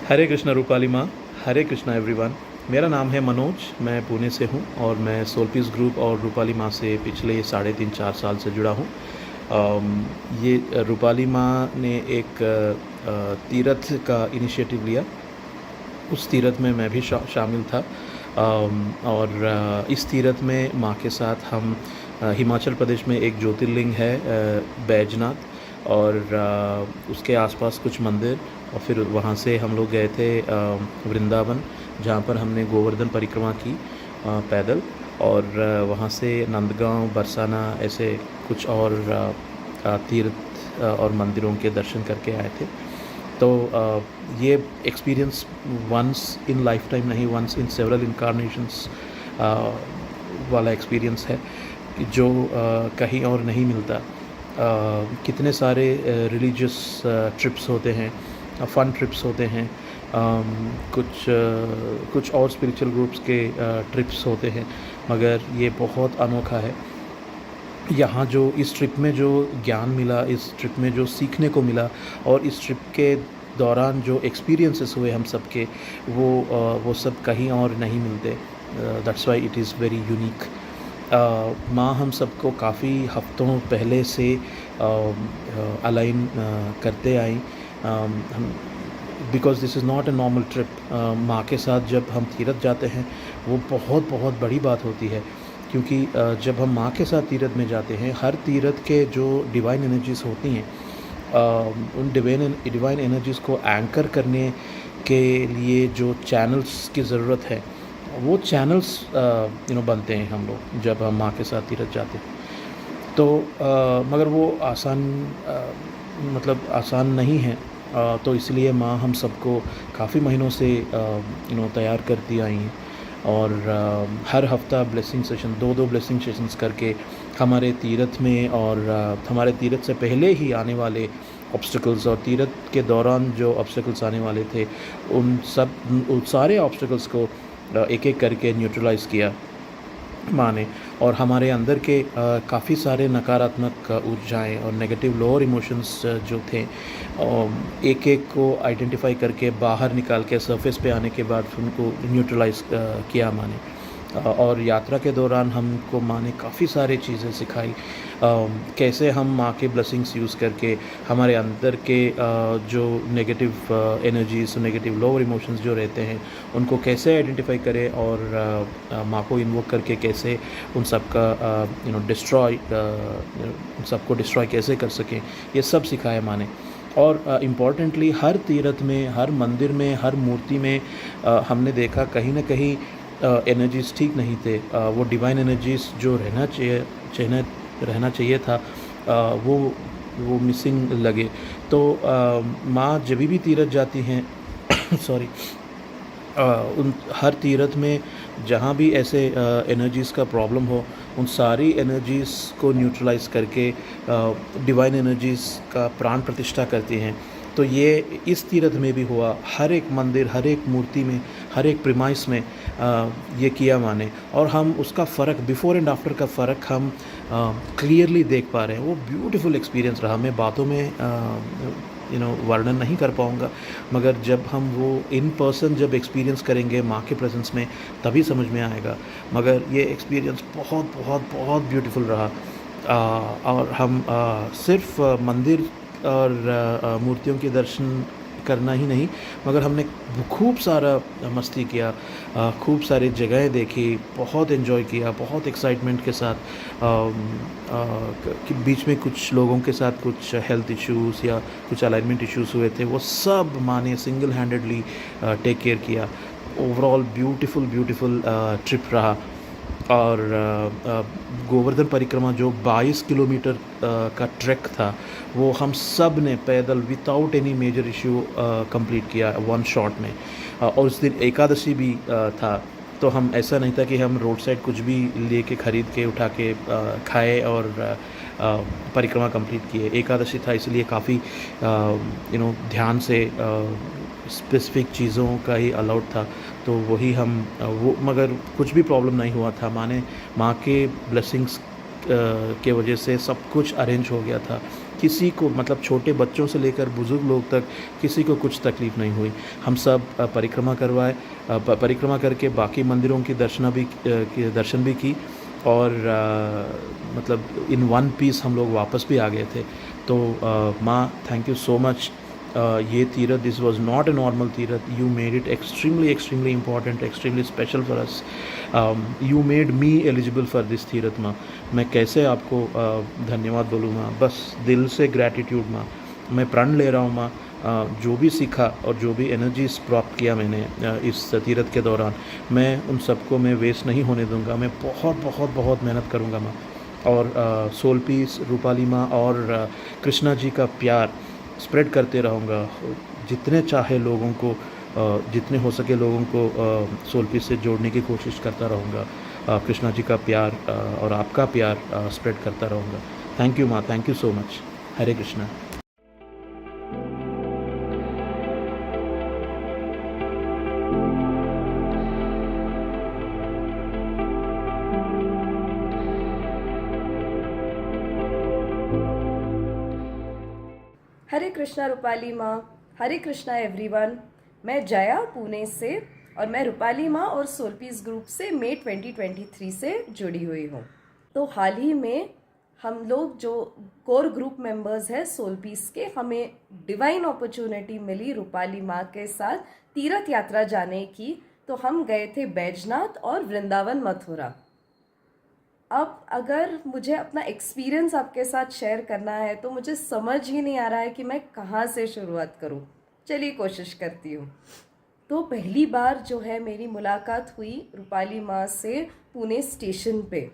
हरे कृष्णा रूपाली माँ, हरे कृष्णा एवरीवन। मेरा नाम है मनोज, मैं पुणे से हूँ और मैं सोल पीस ग्रुप और रूपाली माँ से पिछले 3.5-4 साल से जुड़ा हूँ। ये रूपाली माँ ने एक तीर्थ का इनिशिएटिव लिया। उस तीर्थ में मैं भी शामिल था। और इस तीर्थ में माँ के साथ हम हिमाचल प्रदेश में एक ज्योतिर्लिंग है बैजनाथ, और उसके आसपास कुछ मंदिर, और फिर वहाँ से हम लोग गए थे वृंदावन, जहाँ पर हमने गोवर्धन परिक्रमा की पैदल, और वहाँ से नंदगांव, बरसाना, ऐसे कुछ और तीर्थ और मंदिरों के दर्शन करके आए थे। तो ये experience once in life time नहीं, वंस इन सेवरल इनकारनेशंस वाला एक्सपीरियंस है जो कहीं और नहीं मिलता। कितने सारे रिलीजियस ट्रिप्स होते हैं, फ़न ट्रिप्स होते हैं, कुछ और स्पिरिचुअल ग्रुप्स के ट्रिप्स होते हैं, मगर ये बहुत अनोखा है। यहाँ जो इस ट्रिप में जो ज्ञान मिला, इस ट्रिप में जो सीखने को मिला, और इस ट्रिप के दौरान जो एक्सपीरियंसेस हुए हम सब के, वो सब कहीं और नहीं मिलते। That's why it is very unique. माँ हम सबको काफ़ी हफ्तों पहले से अलाइन करते आई। हम because this is not a normal trip. माँ के साथ जब हम तीर्थ जाते हैं, वो बहुत बहुत बड़ी बात होती है, क्योंकि जब हम माँ के साथ तीर्थ में जाते हैं, हर तीर्थ के जो डिवाइन एनर्जीज़ होती हैं, उन डिवाइन एनर्जीज़ को एंकर करने के लिए जो चैनल्स की ज़रूरत है, वो चैनल्स बनते हैं हम लोग जब हम माँ के साथ तीर्थ जाते हैं। तो मगर वो मतलब आसान नहीं है। तो इसलिए माँ हम सबको काफ़ी महीनों से तैयार करती आई हैं, और हर हफ्ता ब्लेसिंग सेशन, 2-2 ब्लेसिंग सेशंस करके हमारे तीर्थ में, और हमारे तीर्थ से पहले ही आने वाले ऑब्स्टिकल्स और तीर्थ के दौरान जो ऑब्स्टिकल्स आने वाले थे, उन सारे ऑब्स्टिकल्स को एक एक करके न्यूट्रलाइज़ किया माँ ने। और हमारे अंदर के काफ़ी सारे नकारात्मक ऊर्जाएँ और नेगेटिव लोअर इमोशंस जो थे, एक एक को आइडेंटिफाई करके बाहर निकाल के सरफेस पे आने के बाद उनको न्यूट्रलाइज़ किया माँ ने। और यात्रा के दौरान हमको माँ ने काफ़ी सारी चीज़ें सिखाई। कैसे हम माँ के ब्लेसिंग्स यूज़ करके हमारे अंदर के जो negative energies, negative lower emotions जो रहते हैं, उनको कैसे आइडेंटिफाई करें, और माँ को इन्वोक करके कैसे उन सब का उन सबको डिस्ट्रॉय कैसे कर सकें, ये सब सिखाया माँ ने। और इम्पॉर्टेंटली हर तीर्थ में, हर मंदिर में, हर मूर्ति में हमने देखा कहीं ना कहीं एनर्जीज़ ठीक नहीं थे। वो डिवाइन एनर्जीज़ जो रहना चाहिए था, वो मिसिंग लगे। तो माँ जब भी तीर्थ जाती हैं सॉरी, उन हर तीर्थ में जहाँ भी ऐसे एनर्जीज़ का प्रॉब्लम हो, उन सारी एनर्जीज़ को न्यूट्रलाइज़ करके डिवाइन एनर्जीज़ का प्राण प्रतिष्ठा करती हैं। तो ये इस तीर्थ में भी हुआ। हर एक मंदिर, हर एक मूर्ति में, हर एक प्रीमाइस में ये किया माँ ने, और हम उसका फ़र्क, बिफ़ोर एंड आफ्टर का फ़र्क हम क्लियरली देख पा रहे हैं। वो ब्यूटीफुल एक्सपीरियंस रहा। मैं बातों में वर्णन नहीं कर पाऊँगा, मगर जब हम वो इन पर्सन जब एक्सपीरियंस करेंगे माँ के प्रेजेंस में, तभी समझ में आएगा। मगर ये एक्सपीरियंस बहुत बहुत बहुत ब्यूटीफुल रहा। और हम सिर्फ मंदिर और मूर्तियों के दर्शन करना ही नहीं, मगर हमने खूब सारा मस्ती किया, खूब सारी जगहें देखी, बहुत एंजॉय किया, बहुत एक्साइटमेंट के साथ। कि बीच में कुछ लोगों के साथ कुछ हेल्थ इश्यूज़ या कुछ अलाइनमेंट इश्यूज़ हुए थे, वो सब माँ ने सिंगल हैंडेडली टेक केयर किया। ओवरऑल ब्यूटीफुल ट्रिप रहा। और गोवर्धन परिक्रमा जो 22 किलोमीटर का ट्रैक था, वो हम सब ने पैदल without any major issue complete किया वन शॉट में। और उस दिन एकादशी भी था, तो हम ऐसा नहीं था कि हम रोड साइड कुछ भी लेके ख़रीद के उठा के खाए और परिक्रमा कंप्लीट किए। एकादशी था, इसलिए काफ़ी ध्यान से स्पेसिफ़िक चीज़ों का ही अलाउड था, तो वही हम मगर कुछ भी प्रॉब्लम नहीं हुआ था। माँ के ब्लेसिंग्स के वजह से सब कुछ अरेंज हो गया था। किसी को मतलब छोटे बच्चों से लेकर बुज़ुर्ग लोग तक किसी को कुछ तकलीफ़ नहीं हुई। हम सब परिक्रमा करवाए, परिक्रमा करके बाकी मंदिरों की दर्शन भी की और मतलब इन वन पीस हम लोग वापस भी आ गए थे। तो माँ, थैंक यू सो मच। ये तीरथ, this was not a normal तीरथ, you made it extremely extremely important, extremely special for us. You made me eligible for this तीरथ माँ। मैं कैसे आपको धन्यवाद बोलूँ माँ, बस दिल से ग्रैटिट्यूड माँ। मैं प्रण ले रहा हूँ माँ, जो भी सीखा और जो भी एनर्जीज प्राप्त किया मैंने इस तीरथ के दौरान, मैं उन सबको मैं वेस्ट नहीं होने दूंगा। मैं बहुत बहुत बहुत मेहनत करूँगा माँ। और सोल पीस, रूपाली माँ और कृष्णा जी का प्यार स्प्रेड करते रहूँगा। जितने चाहे लोगों को, जितने हो सके लोगों को सोल पीस से जोड़ने की कोशिश करता रहूँगा। कृष्णा जी का प्यार और आपका प्यार स्प्रेड करता रहूँगा। थैंक यू माँ, thank you so much. Hare Krishna. हरे कृष्णा रूपाली माँ। हरे कृष्णा एवरीवन। मैं जया पुणे से और मैं रूपाली माँ और सोल पीस ग्रुप से मई 2023 से जुड़ी हुई हूँ। तो हाल ही में हम लोग जो कोर ग्रुप मेंबर्स हैं सोल पीस के, हमें डिवाइन अपॉर्चुनिटी मिली रूपाली माँ के साथ तीर्थ यात्रा जाने की। तो हम गए थे बैजनाथ और वृंदावन मथुरा। अब अगर मुझे अपना एक्सपीरियंस आपके साथ शेयर करना है तो मुझे समझ ही नहीं आ रहा है कि मैं कहाँ से शुरुआत करूँ। चलिए कोशिश करती हूँ। तो पहली बार जो है मेरी मुलाकात हुई रूपाली माँ से पुणे स्टेशन पे,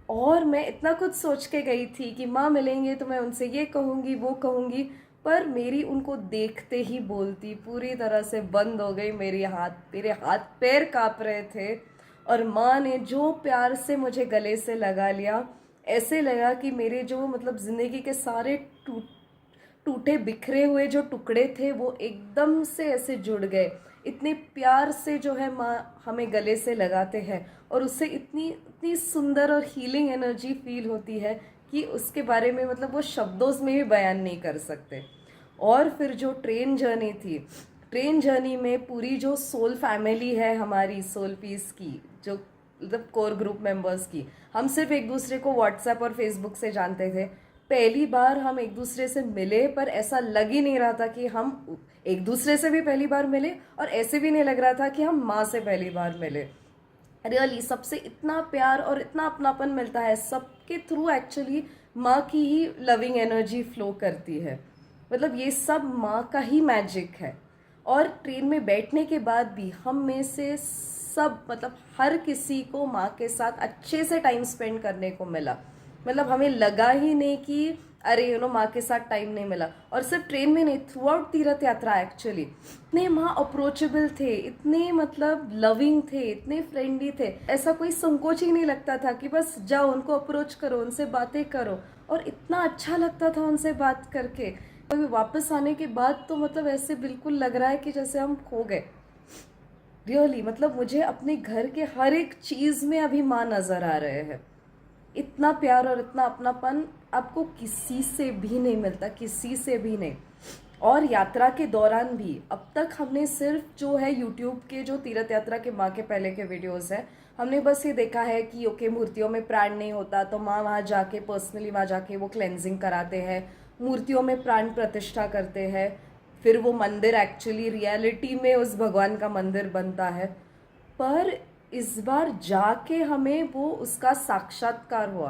और मैं इतना कुछ सोच के गई थी कि माँ मिलेंगे तो मैं उनसे ये कहूँगी वो कहूँगी, पर मेरी उनको देखते ही बोलती पूरी तरह से बंद हो गई। मेरे हाथ पैर काँप रहे थे और माँ ने जो प्यार से मुझे गले से लगा लिया, ऐसे लगा कि मेरे जो मतलब ज़िंदगी के सारे टूटे बिखरे हुए जो टुकड़े थे वो एकदम से ऐसे जुड़ गए। इतने प्यार से जो है माँ हमें गले से लगाते हैं और उससे इतनी इतनी सुंदर और हीलिंग एनर्जी फील होती है कि उसके बारे में मतलब वो शब्दों में भी बयान नहीं कर सकते। और फिर जो ट्रेन जर्नी थी, ट्रेन जर्नी में पूरी जो सोल फैमिली है हमारी सोल पीस की, जो मतलब कोर ग्रुप मेंबर्स की, हम सिर्फ एक दूसरे को व्हाट्सएप और फेसबुक से जानते थे। पहली बार हम एक दूसरे से मिले, पर ऐसा लग ही नहीं रहा था कि हम एक दूसरे से भी पहली बार मिले, और ऐसे भी नहीं लग रहा था कि हम माँ से पहली बार मिले। रियली सबसे इतना प्यार और इतना अपनापन मिलता है सबके थ्रू। एक्चुअली माँ की ही लविंग एनर्जी फ्लो करती है। मतलब ये सब माँ का ही मैजिक है। और ट्रेन में बैठने के बाद भी हम में से सब मतलब हर किसी को माँ के साथ अच्छे से टाइम स्पेंड करने को मिला। मतलब हमें लगा ही नहीं कि अरे माँ के साथ टाइम नहीं मिला। और सिर्फ ट्रेन में नहीं, थ्रू आउट तीर्थ यात्रा एक्चुअली इतने माँ अप्रोचेबल थे, इतने मतलब लविंग थे, इतने फ्रेंडली थे। ऐसा कोई संकोच ही नहीं लगता था कि बस जाओ उनको अप्रोच करो, उनसे बातें करो, और इतना अच्छा लगता था उनसे बात करके। कभी वापस आने के बाद तो मतलब ऐसे बिल्कुल लग रहा है कि जैसे हम खो गए। रियली मतलब मुझे अपने घर के हर एक चीज़ में अभी माँ नज़र आ रहे हैं। इतना प्यार और इतना अपनापन आपको किसी से भी नहीं मिलता, किसी से भी नहीं। और यात्रा के दौरान भी अब तक हमने सिर्फ जो है यूट्यूब के जो तीर्थ यात्रा के माँ के पहले के वीडियोस हैं, हमने बस ये देखा है कि ओके मूर्तियों में प्राण नहीं होता तो माँ वहाँ जाके पर्सनली वहाँ जाके वो क्लेंजिंग कराते हैं, मूर्तियों में प्राण प्रतिष्ठा करते हैं, फिर वो मंदिर एक्चुअली रियलिटी में उस भगवान का मंदिर बनता है। पर इस बार जाके हमें वो उसका साक्षात्कार हुआ।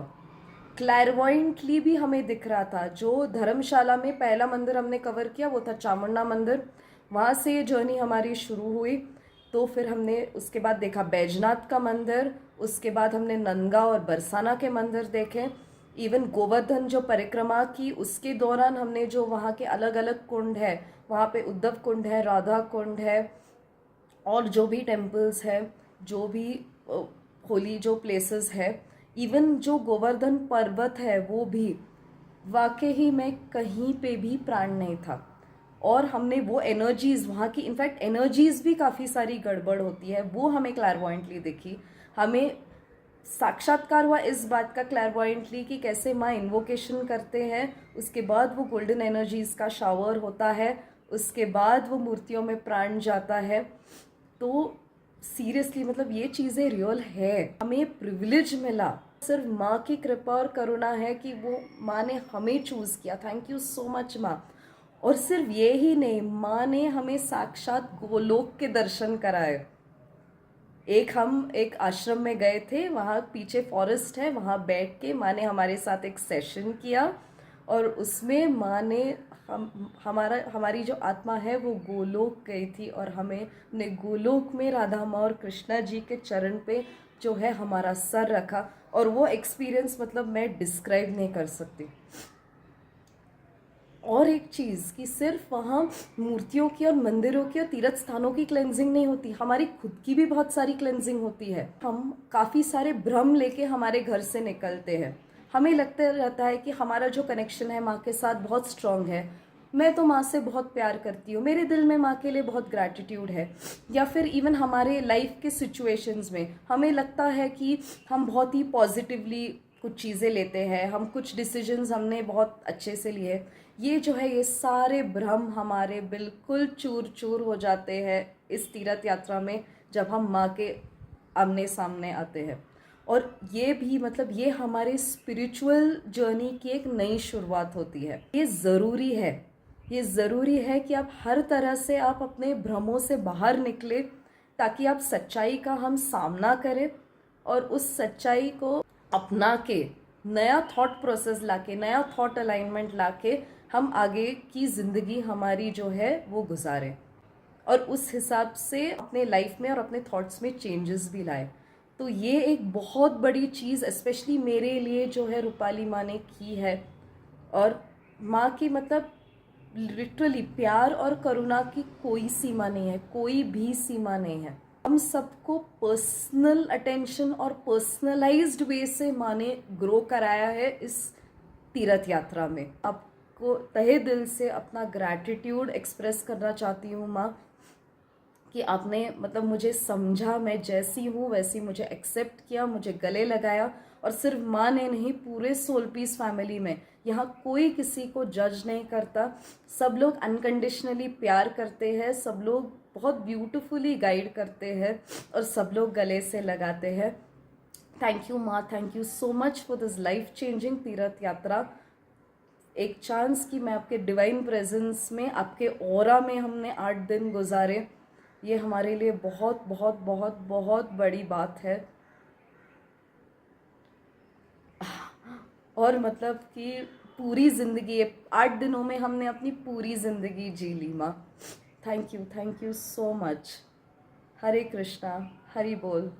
क्लैरवॉइंटली भी हमें दिख रहा था। जो धर्मशाला में पहला मंदिर हमने कवर किया वो था चामुंडा मंदिर। वहाँ से ये जर्नी हमारी शुरू हुई। तो फिर हमने उसके बाद देखा बैजनाथ का मंदिर, उसके बाद हमने नंदगांव और बरसाना के मंदिर देखे। इवन गोवर्धन जो परिक्रमा की उसके दौरान हमने जो वहाँ के अलग अलग कुंड है, वहाँ पे उद्धव कुंड है, राधा कुंड है, और जो भी टेम्पल्स है, जो भी होली जो प्लेसेस है, इवन जो गोवर्धन पर्वत है वो भी, वाकई में कहीं पे भी प्राण नहीं था। और हमने वो एनर्जीज वहाँ की, इनफैक्ट एनर्जीज भी काफ़ी सारी गड़बड़ होती है वो हमें क्लैरवॉइंटली दिखी। हमें साक्षात्कार हुआ इस बात का क्लैरवॉयंटली कि कैसे माँ इन्वोकेशन करते हैं, उसके बाद वो गोल्डन एनर्जीज का शावर होता है, उसके बाद वो मूर्तियों में प्राण जाता है। तो सीरियसली मतलब ये चीज़ें रियल है। हमें प्रिविलेज मिला, सिर्फ माँ की कृपा और करुणा है कि वो माँ ने हमें चूज़ किया। थैंक यू सो मच माँ। और सिर्फ ये ही नहीं, माँ ने हमें साक्षात गोलोक के दर्शन कराए। हम एक आश्रम में गए थे, वहाँ पीछे फॉरेस्ट है, वहाँ बैठ के माँ ने हमारे साथ एक सेशन किया और उसमें माँ ने हमारी जो आत्मा है वो गोलोक गई थी और हमें ने गोलोक में राधा माँ और कृष्णा जी के चरण पे जो है हमारा सर रखा। और वो एक्सपीरियंस मतलब मैं डिस्क्राइब नहीं कर सकती। और एक चीज़ कि सिर्फ वहाँ मूर्तियों की और मंदिरों की और तीर्थ स्थानों की क्लेंजिंग नहीं होती, हमारी खुद की भी बहुत सारी क्लेंजिंग होती है। हम काफ़ी सारे भ्रम लेके हमारे घर से निकलते हैं। हमें लगता रहता है कि हमारा जो कनेक्शन है माँ के साथ बहुत स्ट्रांग है, मैं तो माँ से बहुत प्यार करती हूँ, मेरे दिल में माँ के लिए बहुत ग्रैटिट्यूड है। या फिर इवन हमारे लाइफ के सिचुएशंस में हमें लगता है कि हम बहुत ही पॉजिटिवली कुछ चीज़ें लेते हैं, हम कुछ डिसीजंस हमने बहुत अच्छे से लिए। ये जो है ये सारे भ्रम हमारे बिल्कुल चूर चूर हो जाते हैं इस तीर्थ यात्रा में जब हम माँ के आमने सामने आते हैं। और ये भी मतलब ये हमारे स्पिरिचुअल जर्नी की एक नई शुरुआत होती है। ये ज़रूरी है कि आप हर तरह से आप अपने भ्रमों से बाहर निकले, ताकि आप सच्चाई का हम सामना करें और उस सच्चाई को अपना के नया थॉट प्रोसेस लाके, नया थॉट अलाइनमेंट लाके हम आगे की ज़िंदगी हमारी जो है वो गुजारें और उस हिसाब से अपने लाइफ में और अपने थॉट्स में चेंजेस भी लाए। तो ये एक बहुत बड़ी चीज़ स्पेशली मेरे लिए जो है रूपाली माँ ने की है। और माँ की मतलब लिटरली प्यार और करुणा की कोई सीमा नहीं है, कोई भी सीमा नहीं है। हम सबको पर्सनल अटेंशन और पर्सनलाइज्ड वे से माँ ने ग्रो कराया है इस तीर्थ यात्रा में। आपको तहे दिल से अपना ग्रैटिट्यूड एक्सप्रेस करना चाहती हूँ माँ, कि आपने मतलब मुझे समझा, मैं जैसी हूँ वैसी मुझे एक्सेप्ट किया, मुझे गले लगाया। और सिर्फ माँ ने नहीं, पूरे सोल पीस फैमिली में यहाँ कोई किसी को जज नहीं करता, सब लोग अनकंडीशनली प्यार करते हैं, सब लोग बहुत ब्यूटीफुली गाइड करते हैं और सब लोग गले से लगाते हैं। थैंक यू माँ, thank you so much for this life changing तीर्थ यात्रा। एक चांस कि मैं आपके डिवाइन प्रेजेंस में, आपके ऑरा में हमने 8 दिन गुजारे, ये हमारे लिए बहुत बहुत बहुत बहुत बड़ी बात है। और मतलब कि पूरी ज़िंदगी 8 दिनों में हमने अपनी पूरी ज़िंदगी जी ली माँ। Thank you so much. Hare Krishna, Hari बोल।